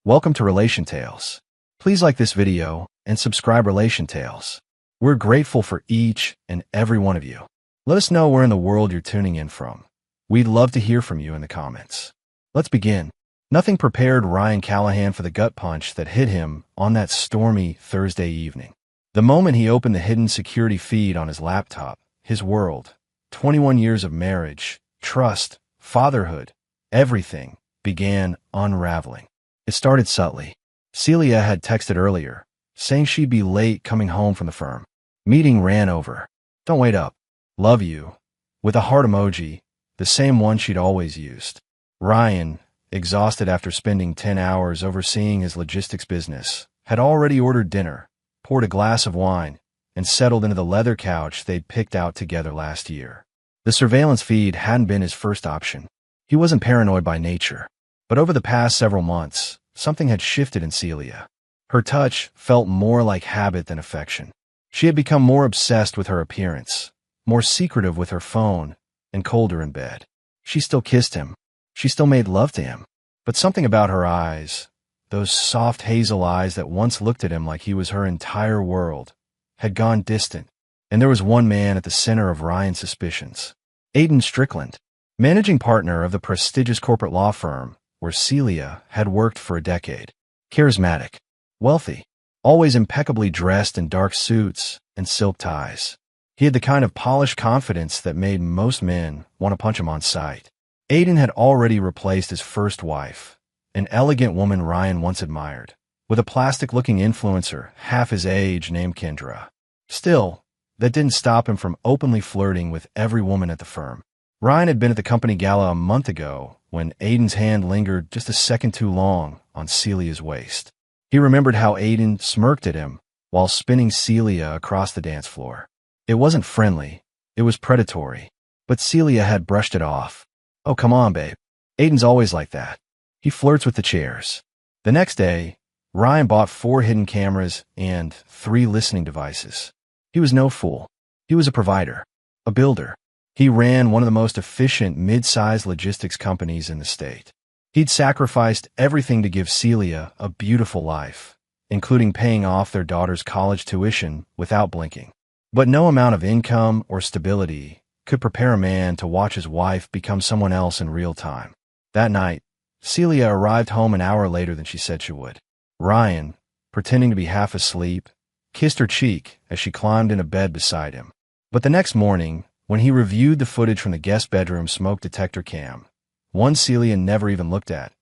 Welcome to Relation Tales. Please like this video and subscribe Relation Tales. We're grateful for each and every one of you. Let us know where in the world you're tuning in from. We'd love to hear from you in the comments. Let's begin. Nothing prepared Ryan Callahan for the gut punch that hit him on that stormy Thursday evening. The moment he opened the hidden security feed on his laptop, his world, 21 years of marriage, trust, fatherhood, everything began unraveling. It started subtly. Celia had texted earlier, saying she'd be late coming home from the firm. Meeting ran over. Don't wait up. Love you. With a heart emoji, the same one she'd always used. Ryan, exhausted after spending 10 hours overseeing his logistics business, had already ordered dinner, poured a glass of wine, and settled into the leather couch they'd picked out together last year. The surveillance feed hadn't been his first option. He wasn't paranoid by nature. But over the past several months, something had shifted in Celia. Her touch felt more like habit than affection. She had become more obsessed with her appearance, more secretive with her phone, and colder in bed. She still kissed him. She still made love to him. But something about her eyes, those soft hazel eyes that once looked at him like he was her entire world, had gone distant. And there was one man at the center of Ryan's suspicions. Aiden Strickland, managing partner of the prestigious corporate law firm where Celia had worked for a decade. Charismatic, wealthy, always impeccably dressed in dark suits and silk ties. He had the kind of polished confidence that made most men want to punch him on sight. Aiden had already replaced his first wife, an elegant woman Ryan once admired, with a plastic-looking influencer half his age named Kendra. Still, that didn't stop him from openly flirting with every woman at the firm. Ryan had been at the company gala a month ago when Aiden's hand lingered just a second too long on Celia's waist. He remembered how Aiden smirked at him while spinning Celia across the dance floor. It wasn't friendly, it was predatory, but Celia had brushed it off. Oh, come on, babe. Aiden's always like that. He flirts with the chairs. The next day, Ryan bought 4 hidden cameras and 3 listening devices. He was no fool. He was a provider, a builder. He ran one of the most efficient mid-sized logistics companies in the state. He'd sacrificed everything to give Celia a beautiful life, including paying off their daughter's college tuition without blinking. But no amount of income or stability could prepare a man to watch his wife become someone else in real time. That night, Celia arrived home an hour later than she said she would. Ryan, pretending to be half asleep, kissed her cheek as she climbed into bed beside him. But the next morning, when he reviewed the footage from the guest bedroom smoke detector cam, one Celia never even looked at,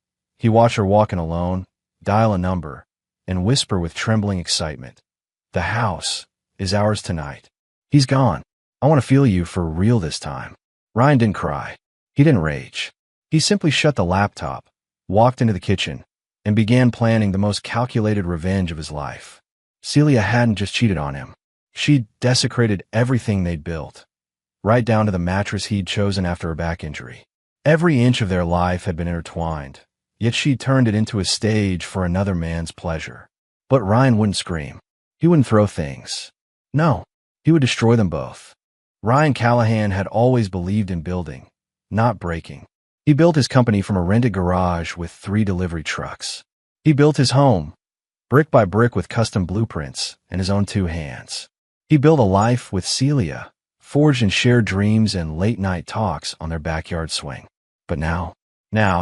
he watched her walk in alone, dial a number, and whisper with trembling excitement, "The house is ours tonight. He's gone. I want to feel you for real this time." Ryan didn't cry. He didn't rage. He simply shut the laptop, walked into the kitchen, and began planning the most calculated revenge of his life. Celia hadn't just cheated on him. She'd desecrated everything they'd built, right down to the mattress he'd chosen after a back injury. Every inch of their life had been intertwined, yet she'd turned it into a stage for another man's pleasure. But Ryan wouldn't scream. He wouldn't throw things. No, he would destroy them both. Ryan Callahan had always believed in building, not breaking. He built his company from a rented garage with 3 delivery trucks. He built his home, brick by brick with custom blueprints in his own 2 hands. He built a life with Celia, forged in shared dreams and late-night talks on their backyard swing. But now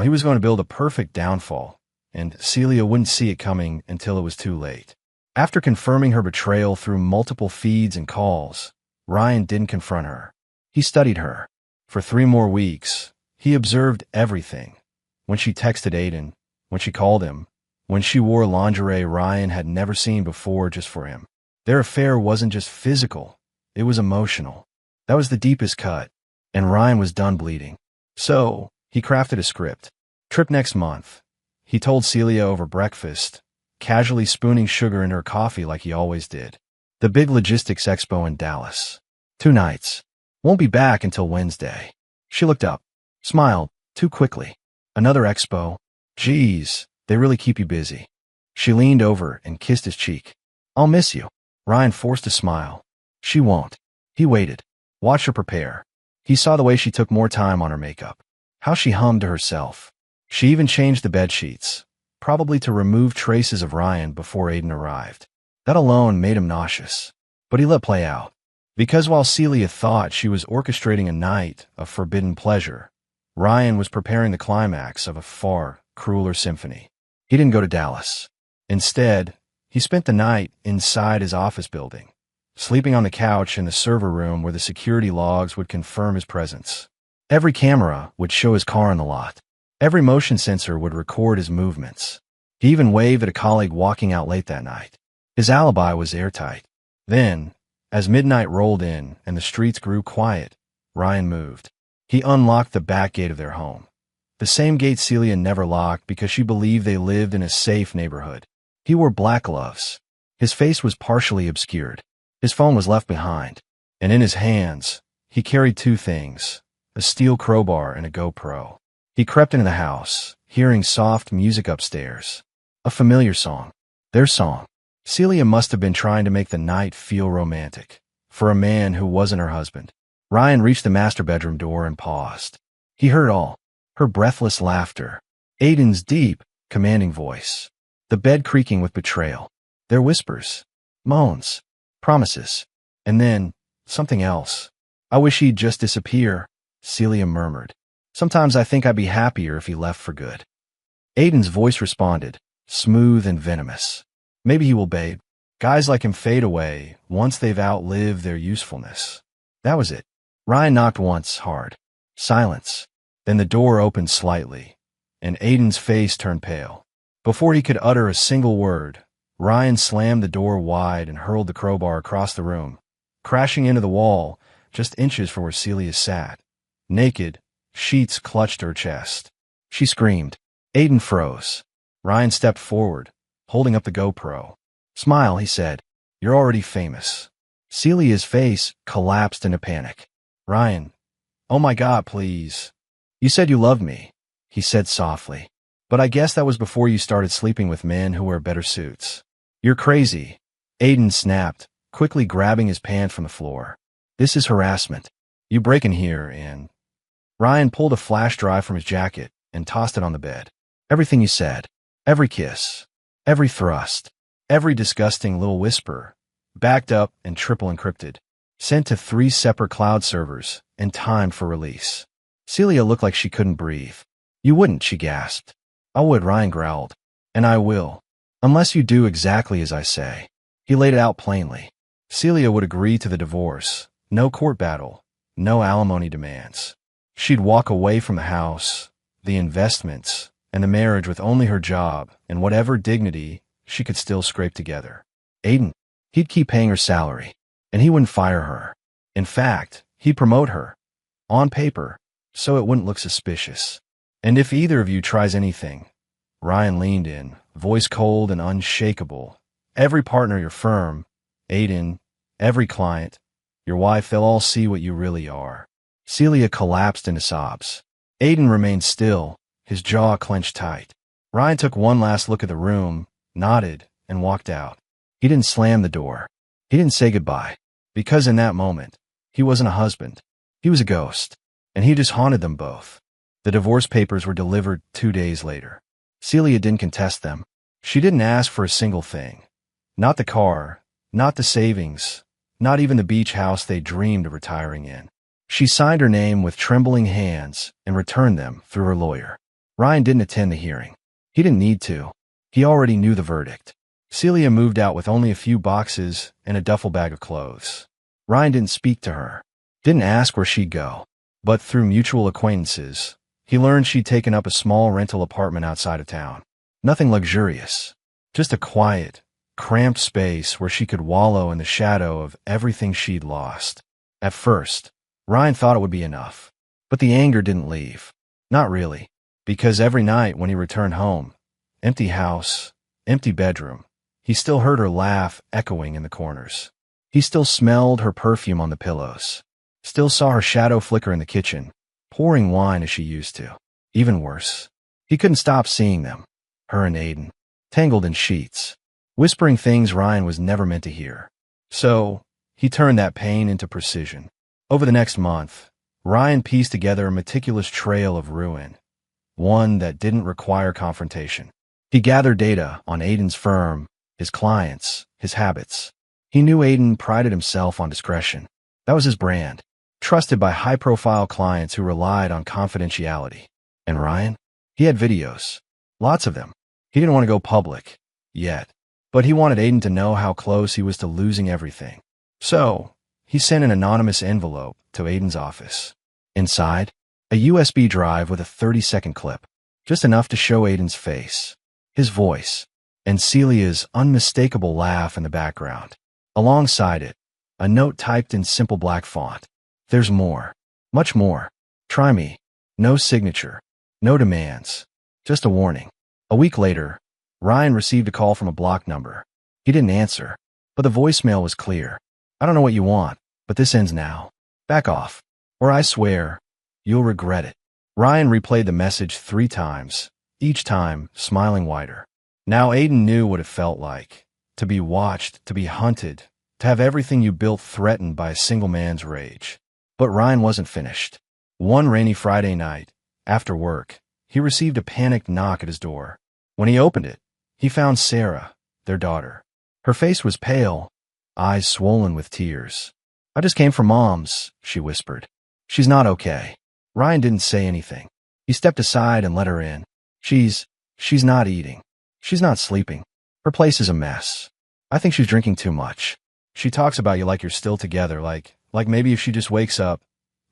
he was going to build a perfect downfall, and Celia wouldn't see it coming until it was too late. After confirming her betrayal through multiple feeds and calls, Ryan didn't confront her. He studied her. For 3 more weeks, he observed everything. When she texted Aiden, when she called him, when she wore lingerie Ryan had never seen before just for him. Their affair wasn't just physical, it was emotional. That was the deepest cut, and Ryan was done bleeding. So, he crafted a script. Trip next month. He told Celia over breakfast, casually spooning sugar in her coffee like he always did. The big logistics expo in Dallas. 2 nights. Won't be back until Wednesday. She looked up, smiled, too quickly. Another expo. Geez, they really keep you busy. She leaned over and kissed his cheek. I'll miss you. Ryan forced a smile. She won't. He waited. Watched her prepare. He saw the way she took more time on her makeup. How she hummed to herself. She even changed the bed sheets, probably to remove traces of Ryan before Aiden arrived. That alone made him nauseous. But he let play out. Because while Celia thought she was orchestrating a night of forbidden pleasure, Ryan was preparing the climax of a far crueler symphony. He didn't go to Dallas. Instead, he spent the night inside his office building, sleeping on the couch in the server room where the security logs would confirm his presence. Every camera would show his car in the lot. Every motion sensor would record his movements. He even waved at a colleague walking out late that night. His alibi was airtight. Then, as midnight rolled in and the streets grew quiet, Ryan moved. He unlocked the back gate of their home. The same gate Celia never locked because she believed they lived in a safe neighborhood. He wore black gloves. His face was partially obscured. His phone was left behind. And in his hands, he carried two things, a steel crowbar and a GoPro. He crept into the house, hearing soft music upstairs. A familiar song. Their song. Celia must have been trying to make the night feel romantic, for a man who wasn't her husband. Ryan reached the master bedroom door and paused. He heard all. Her breathless laughter. Aiden's deep, commanding voice. The bed creaking with betrayal. Their whispers. Moans. Promises. And then, something else. I wish he'd just disappear, Celia murmured. Sometimes I think I'd be happier if he left for good. Aiden's voice responded, smooth and venomous. Maybe he will, babe. Guys like him fade away once they've outlived their usefulness. That was it. Ryan knocked once, hard. Silence. Then the door opened slightly, and Aiden's face turned pale. Before he could utter a single word, Ryan slammed the door wide and hurled the crowbar across the room, crashing into the wall just inches from where Celia sat. Naked, sheets clutched her chest. She screamed. Aiden froze. Ryan stepped forward, holding up the GoPro. Smile, he said. You're already famous. Celia's face collapsed into panic. Ryan. Oh my God, please. You said you loved me, he said softly. But I guess that was before you started sleeping with men who wear better suits. You're crazy. Aiden snapped, quickly grabbing his pants from the floor. This is harassment. You break in here and... Ryan pulled a flash drive from his jacket and tossed it on the bed. Everything you said. Every kiss. Every thrust. Every disgusting little whisper. Backed up and triple encrypted. Sent to 3 separate cloud servers and timed for release. Celia looked like she couldn't breathe. You wouldn't, she gasped. I would, Ryan growled. And I will. Unless you do exactly as I say. He laid it out plainly. Celia would agree to the divorce. No court battle. No alimony demands. She'd walk away from the house, the investments, and the marriage with only her job and whatever dignity she could still scrape together. Aiden, he'd keep paying her salary, and he wouldn't fire her. In fact, he'd promote her. On paper, so it wouldn't look suspicious. And if either of you tries anything, Ryan leaned in, voice cold and unshakable. Every partner your firm, Aiden, every client, your wife, they'll all see what you really are. Celia collapsed into sobs. Aiden remained still, his jaw clenched tight. Ryan took one last look at the room, nodded, and walked out. He didn't slam the door. He didn't say goodbye. Because in that moment, he wasn't a husband. He was a ghost. And he just haunted them both. The divorce papers were delivered 2 days later. Celia didn't contest them. She didn't ask for a single thing. Not the car, not the savings, not even the beach house they dreamed of retiring in. She signed her name with trembling hands and returned them through her lawyer. Ryan didn't attend the hearing. He didn't need to. He already knew the verdict. Celia moved out with only a few boxes and a duffel bag of clothes. Ryan didn't speak to her, didn't ask where she'd go. But through mutual acquaintances, he learned she'd taken up a small rental apartment outside of town. Nothing luxurious, just a quiet, cramped space where she could wallow in the shadow of everything she'd lost. At first, Ryan thought it would be enough. But the anger didn't leave. Not really. Because every night when he returned home, empty house, empty bedroom, he still heard her laugh echoing in the corners. He still smelled her perfume on the pillows. Still saw her shadow flicker in the kitchen, pouring wine as she used to. Even worse, he couldn't stop seeing them, her and Aiden, tangled in sheets, whispering things Ryan was never meant to hear. So, he turned that pain into precision. Over the next month, Ryan pieced together a meticulous trail of ruin, one that didn't require confrontation. He gathered data on Aiden's firm, his clients, his habits. He knew Aiden prided himself on discretion. That was his brand, trusted by high-profile clients who relied on confidentiality. And Ryan? He had videos. Lots of them. He didn't want to go public. Yet. But he wanted Aiden to know how close he was to losing everything. So, he sent an anonymous envelope to Aiden's office. Inside, a USB drive with a 30-second clip. Just enough to show Aiden's face, his voice, and Celia's unmistakable laugh in the background. Alongside it, a note typed in simple black font. There's more. Much more. Try me. No signature. No demands. Just a warning. A week later, Ryan received a call from a blocked number. He didn't answer, but the voicemail was clear. I don't know what you want, but this ends now. Back off, or I swear, you'll regret it. Ryan replayed the message 3 times, each time smiling wider. Now Aiden knew what it felt like. To be watched, to be hunted, to have everything you built threatened by a single man's rage. But Ryan wasn't finished. One rainy Friday night, after work, he received a panicked knock at his door. When he opened it, he found Sarah, their daughter. Her face was pale, eyes swollen with tears. I just came from Mom's, she whispered. She's not okay. Ryan didn't say anything. He stepped aside and let her in. She's not eating. She's not sleeping. Her place is a mess. I think she's drinking too much. She talks about you like you're still together, like maybe if she just wakes up,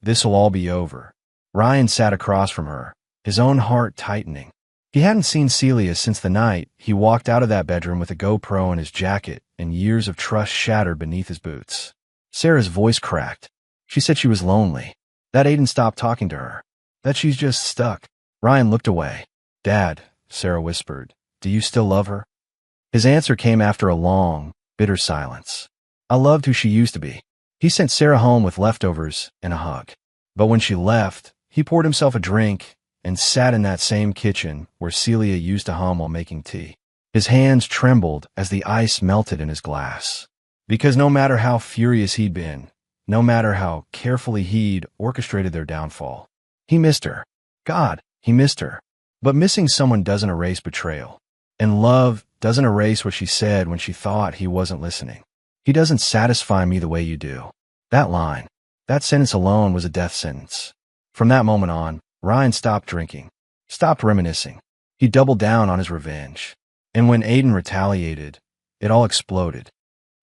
this'll all be over. Ryan sat across from her, his own heart tightening. He hadn't seen Celia since the night he walked out of that bedroom with a GoPro in his jacket and years of trust shattered beneath his boots. Sarah's voice cracked. She said she was lonely, that Aiden stopped talking to her, that she's just stuck. Ryan looked away. Dad, Sarah whispered, do you still love her? His answer came after a long, bitter silence. I loved who she used to be. He sent Sarah home with leftovers and a hug. But when she left, he poured himself a drink and sat in that same kitchen where Celia used to hum while making tea. His hands trembled as the ice melted in his glass. Because no matter how furious he'd been, no matter how carefully he'd orchestrated their downfall, he missed her. God, he missed her. But missing someone doesn't erase betrayal. And love doesn't erase what she said when she thought he wasn't listening. He doesn't satisfy me the way you do. That line, that sentence alone was a death sentence. From that moment on, Ryan stopped drinking, stopped reminiscing. He doubled down on his revenge. And when Aiden retaliated, it all exploded.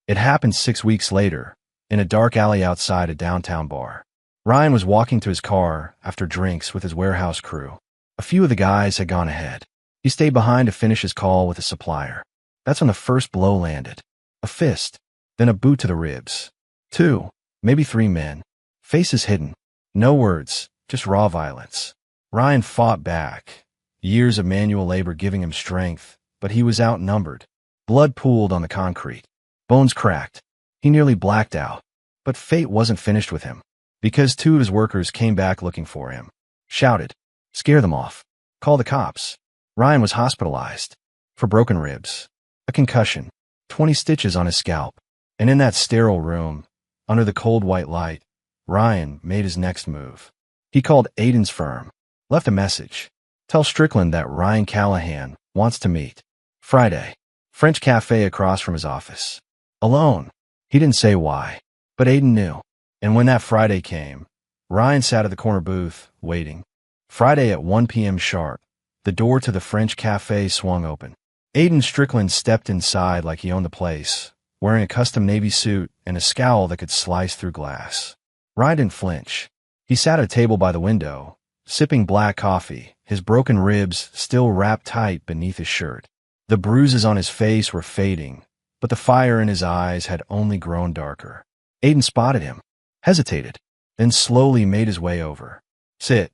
It happened 6 weeks later, in a dark alley outside a downtown bar. Ryan was walking to his car after drinks with his warehouse crew. A few of the guys had gone ahead. He stayed behind to finish his call with a supplier. That's when the first blow landed. A fist, then a boot to the ribs. 2, maybe 3 men. Faces hidden. No words, just raw violence. Ryan fought back. Years of manual labor giving him strength, but he was outnumbered. Blood pooled on the concrete. Bones cracked. He nearly blacked out. But fate wasn't finished with him, because 2 of his workers came back looking for him. Shouted. Scare them off. Call the cops. Ryan was hospitalized. For broken ribs. A concussion. 20 stitches on his scalp. And in that sterile room, under the cold white light, Ryan made his next move. He called Aiden's firm. Left a message. Tell Strickland that Ryan Callahan wants to meet. Friday. French cafe across from his office. Alone. He didn't say why, but Aiden knew. And when that Friday came, Ryan sat at the corner booth, waiting. Friday at 1 p.m. sharp, the door to the French cafe swung open. Aiden Strickland stepped inside like he owned the place, wearing a custom navy suit and a scowl that could slice through glass. Ryan didn't flinch. He sat at a table by the window, sipping black coffee, his broken ribs still wrapped tight beneath his shirt. The bruises on his face were fading, but the fire in his eyes had only grown darker. Aiden spotted him, hesitated, then slowly made his way over. Sit,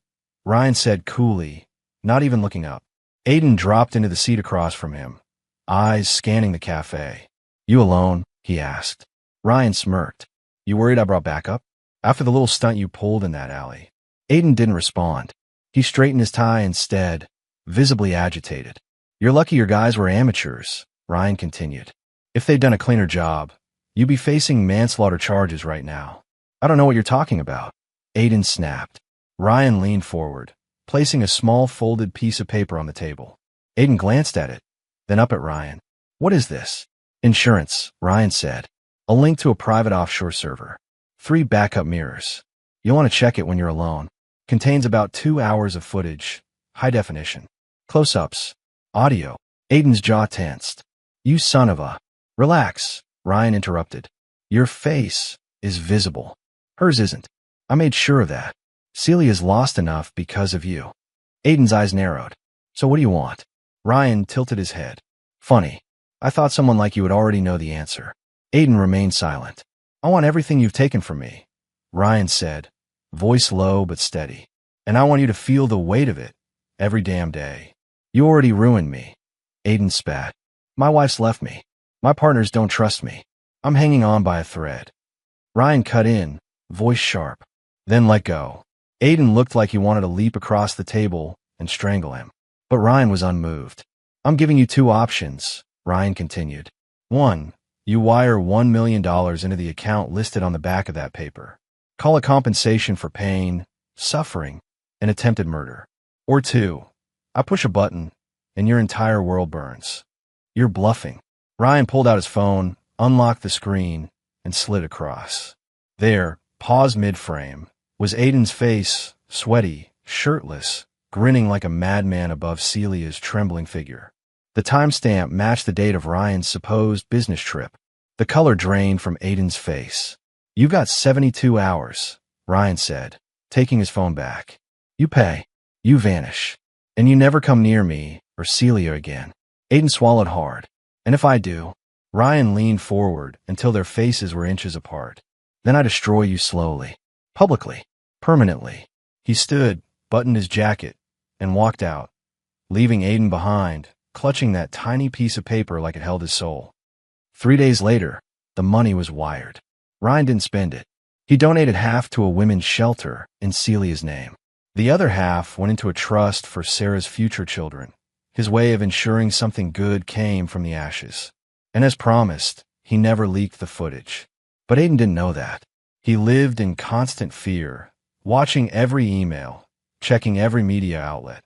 Ryan said coolly, not even looking up. Aiden dropped into the seat across from him, eyes scanning the cafe. You alone? He asked. Ryan smirked. You worried I brought backup? After the little stunt you pulled in that alley. Aiden didn't respond. He straightened his tie instead, visibly agitated. You're lucky your guys were amateurs, Ryan continued. If they'd done a cleaner job, you'd be facing manslaughter charges right now. I don't know what you're talking about. Aiden snapped. Ryan leaned forward, placing a small folded piece of paper on the table. Aiden glanced at it, then up at Ryan. What is this? Insurance, Ryan said. A link to a private offshore server. 3 backup mirrors. You'll want to check it when you're alone. Contains about 2 hours of footage. High definition. Close-ups. Audio. Aiden's jaw tensed. You son of a... Relax, Ryan interrupted. Your face is visible. Hers isn't. I made sure of that. Celia's lost enough because of you. Aiden's eyes narrowed. So what do you want? Ryan tilted his head. Funny. I thought someone like you would already know the answer. Aiden remained silent. I want everything you've taken from me, Ryan said, voice low but steady. And I want you to feel the weight of it every damn day. You already ruined me. Aiden spat. My wife's left me. My partners don't trust me. I'm hanging on by a thread. Ryan cut in, voice sharp. Then let go. Aiden looked like he wanted to leap across the table and strangle him. But Ryan was unmoved. I'm giving you 2 options, Ryan continued. 1. You wire $1 million into the account listed on the back of that paper. Call it compensation for pain, suffering, and attempted murder. Or 2. I push a button, and your entire world burns. You're bluffing. Ryan pulled out his phone, unlocked the screen, and slid across. There, paused mid-frame, was Aiden's face, sweaty, shirtless, grinning like a madman above Celia's trembling figure. The timestamp matched the date of Ryan's supposed business trip. The color drained from Aiden's face. You've got 72 hours, Ryan said, taking his phone back. You pay. You vanish. And you never come near me or Celia again. Aiden swallowed hard. And if I do? Ryan leaned forward until their faces were inches apart. Then I destroy you slowly. Publicly. Permanently. He stood, buttoned his jacket, and walked out, leaving Aiden behind, clutching that tiny piece of paper like it held his soul. 3 days later, the money was wired. Ryan didn't spend it. He donated half to a women's shelter in Celia's name. The other half went into a trust for Sarah's future children, his way of ensuring something good came from the ashes. And as promised, he never leaked the footage. But Aiden didn't know that. He lived in constant fear, watching every email, checking every media outlet,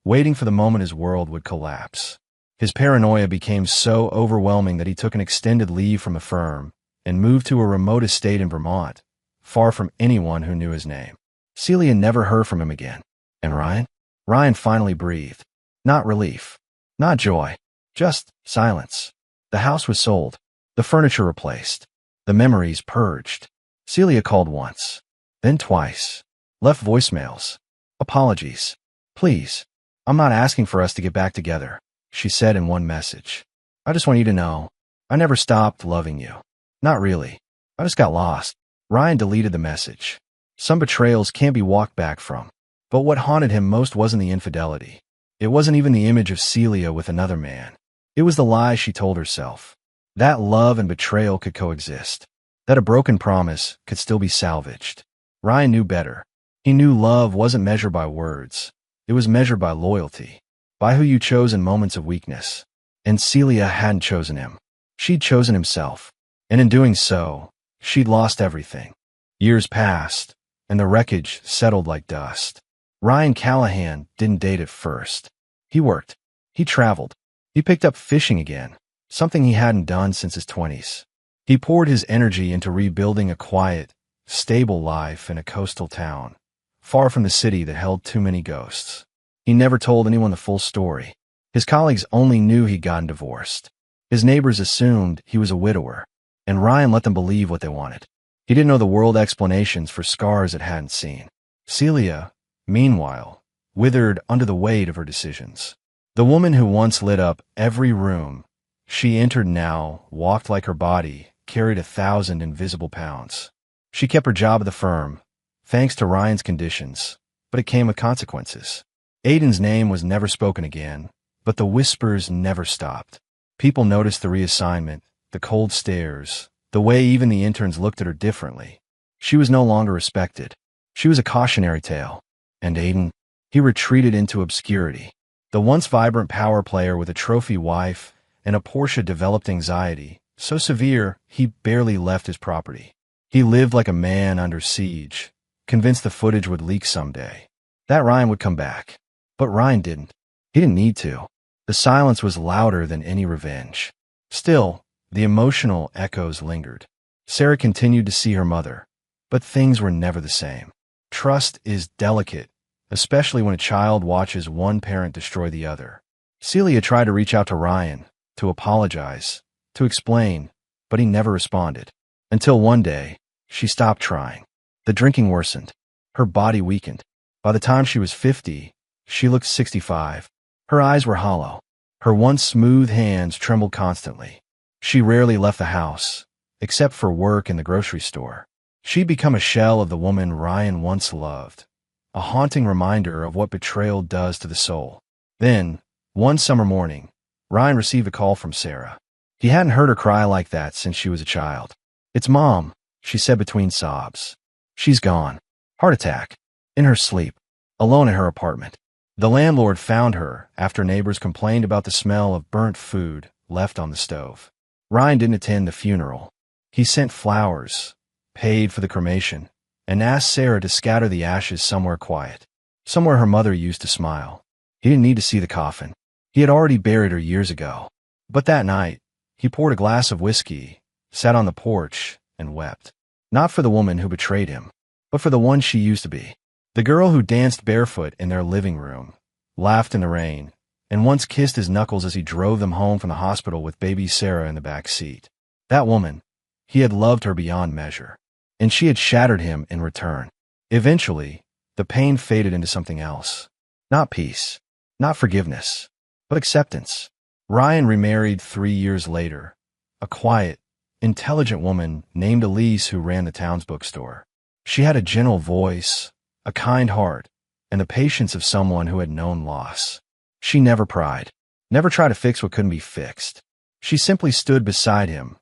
waiting for the moment his world would collapse. His paranoia became so overwhelming that he took an extended leave from the firm and moved to a remote estate in Vermont, far from anyone who knew his name. Celia never heard from him again. And Ryan? Ryan finally breathed. Not relief. Not joy. Just silence. The house was sold. The furniture replaced. The memories purged. Celia called once. Then twice. Left voicemails. Apologies. Please. I'm not asking for us to get back together, she said in one message. I just want you to know, I never stopped loving you. Not really. I just got lost. Ryan deleted the message. Some betrayals can't be walked back from. But what haunted him most wasn't the infidelity. It wasn't even the image of Celia with another man. It was the lie she told herself. That love and betrayal could coexist. That a broken promise could still be salvaged. Ryan knew better. He knew love wasn't measured by words. It was measured by loyalty. By who you chose in moments of weakness. And Celia hadn't chosen him. She'd chosen himself. And in doing so, she'd lost everything. Years passed, and the wreckage settled like dust. Ryan Callahan didn't date at first. He worked. He traveled. He picked up fishing again, something he hadn't done since his 20s. He poured his energy into rebuilding a quiet, stable life in a coastal town, far from the city that held too many ghosts. He never told anyone the full story. His colleagues only knew he'd gotten divorced. His neighbors assumed he was a widower, and Ryan let them believe what they wanted. He didn't know the world explanations for scars it hadn't seen. Celia, meanwhile, withered under the weight of her decisions. The woman who once lit up every room she entered now walked like her body carried 1,000 invisible pounds. She kept her job at the firm, thanks to Ryan's conditions, but it came with consequences. Aiden's name was never spoken again, but the whispers never stopped. People noticed the reassignment, the cold stares, the way even the interns looked at her differently. She was no longer respected. She was a cautionary tale. And Aiden, he retreated into obscurity. The once vibrant power player with a trophy wife and a Porsche developed anxiety, so severe he barely left his property. He lived like a man under siege, convinced the footage would leak someday. That Ryan would come back. But Ryan didn't. He didn't need to. The silence was louder than any revenge. Still, the emotional echoes lingered. Sarah continued to see her mother, but things were never the same. Trust is delicate, especially when a child watches one parent destroy the other. Celia tried to reach out to Ryan, to apologize, to explain, but he never responded. Until one day, she stopped trying. The drinking worsened. Her body weakened. By the time she was 50, she looked 65. Her eyes were hollow. Her once smooth hands trembled constantly. She rarely left the house, except for work in the grocery store. She'd become a shell of the woman Ryan once loved, a haunting reminder of what betrayal does to the soul. Then, one summer morning, Ryan received a call from Sarah. He hadn't heard her cry like that since she was a child. "It's Mom," she said between sobs. "She's gone. Heart attack. In her sleep. Alone in her apartment." The landlord found her after neighbors complained about the smell of burnt food left on the stove. Ryan didn't attend the funeral. He sent flowers, paid for the cremation, and asked Sarah to scatter the ashes somewhere quiet, somewhere her mother used to smile. He didn't need to see the coffin. He had already buried her years ago. But that night, he poured a glass of whiskey, sat on the porch, and wept. Not for the woman who betrayed him, but for the one she used to be. The girl who danced barefoot in their living room, laughed in the rain, and once kissed his knuckles as he drove them home from the hospital with baby Sarah in the back seat. That woman, he had loved her beyond measure, and she had shattered him in return. Eventually, the pain faded into something else. Not peace, not forgiveness, but acceptance. Ryan remarried 3 years later, a quiet, intelligent woman named Elise who ran the town's bookstore. She had a gentle voice, a kind heart, and the patience of someone who had known loss. She never pried, never tried to fix what couldn't be fixed. She simply stood beside him,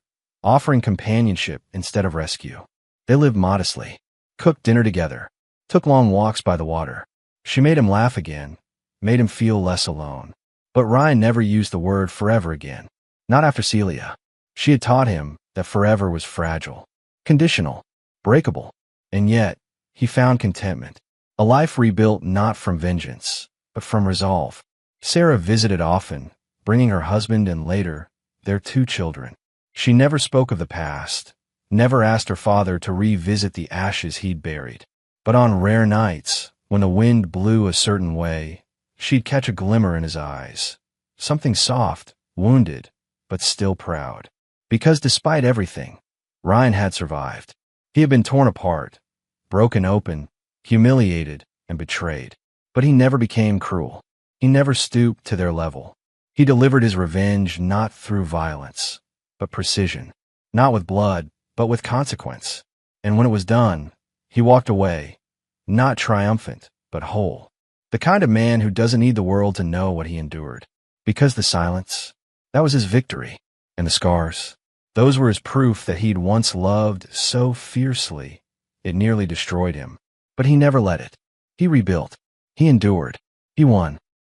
offering companionship instead of rescue. They lived modestly, cooked dinner together, took long walks by the water. She made him laugh again, made him feel less alone. But Ryan never used the word forever again. Not after Celia. She had taught him that forever was fragile, conditional, breakable, and yet he found contentment. A life rebuilt not from vengeance, but from resolve. Sarah visited often, bringing her husband and later, their 2 children. She never spoke of the past, never asked her father to revisit the ashes he'd buried. But on rare nights, when the wind blew a certain way, she'd catch a glimmer in his eyes, something soft, wounded, but still proud. Because despite everything, Ryan had survived. He had been torn apart, broken open, humiliated, and betrayed. But he never became cruel. He never stooped to their level. He delivered his revenge not through violence, but precision. Not with blood, but with consequence. And when it was done, he walked away, not triumphant, but whole. The kind of man who doesn't need the world to know what he endured. Because the silence, that was his victory. And the scars, those were his proof that he'd once loved so fiercely, it nearly destroyed him. But he never let it. He rebuilt. He endured. He won.